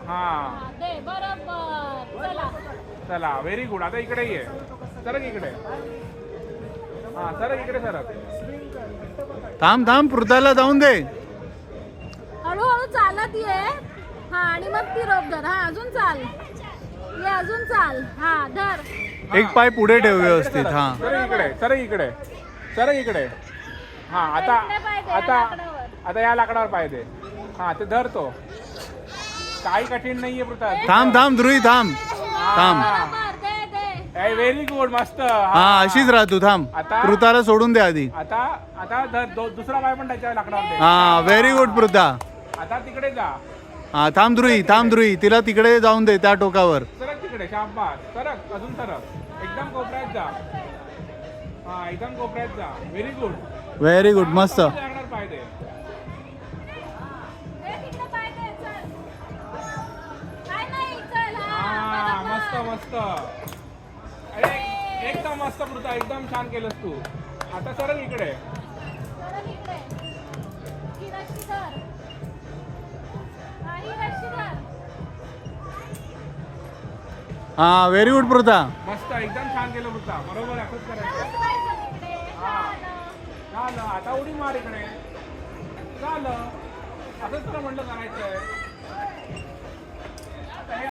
हा दे बरोबर. चला चला व्हेरी गुड. आता इकडे ये, सरक इकडे. हा सरक इकडे सरक. थांब थांब पृथ्वीला जाऊन दे. हळूहळू चालत ये. हा आणि मग ती रोप धर. हा अजून चाल. ये अजून चाल. हा धर. एक पाय पुढे ठेव व्यवस्थित. हा सरक इकडे, सरक इकडे, सरक इकडे. हा आता इकडे पाय दे, या आता लाकडावर. आता या लाकडावर पाय दे. हा ते धर तो. काही कठीण नाहीये पृथा. थांब थांब ध्रुवी थांब थांब. बरोबर दे दे. व्हेरी गुड मस्त. हा अशीच राह तू. थांब आता- पृथ्वीला सोडून दे आधी. आता आता धर दुसरा पाय पण त्याच्या लाकडावर दे. हा व्हेरी गुड पृथा. आता तिकडे जा. हा थांब ध्रुवी थांब ध्रुवी. तिला तिकडे जाऊन दे त्या टोकावर. सरक तिकडे. शाबास. सरक अजून सरक. एकदम कोपऱ्यात जा. हा एकदम कोपऱ्यात जा. Very good. व्हेरी गुड मस्त. लाकडावर पाय दे. दे तिकडे पाय दे. चल. काय नाही चल. हा बरोबर. मस्त मस्त. अरे एकदम मस्त पृथा. एकदम छान केलंस तू. आता सरक इकडे. सरक इकडे. ही रस्सी धर. हा, ही रस्सी धर. हा व्हेरी गुड पृथा. मस्त एकदम छान केलं पृथा. बरोबर असंच करायचं. असं जायचं तिकडे. हा. झालं. झालं. आता उडी मार इकडे. झालं. असंच तुला म्हटलं करायचंय.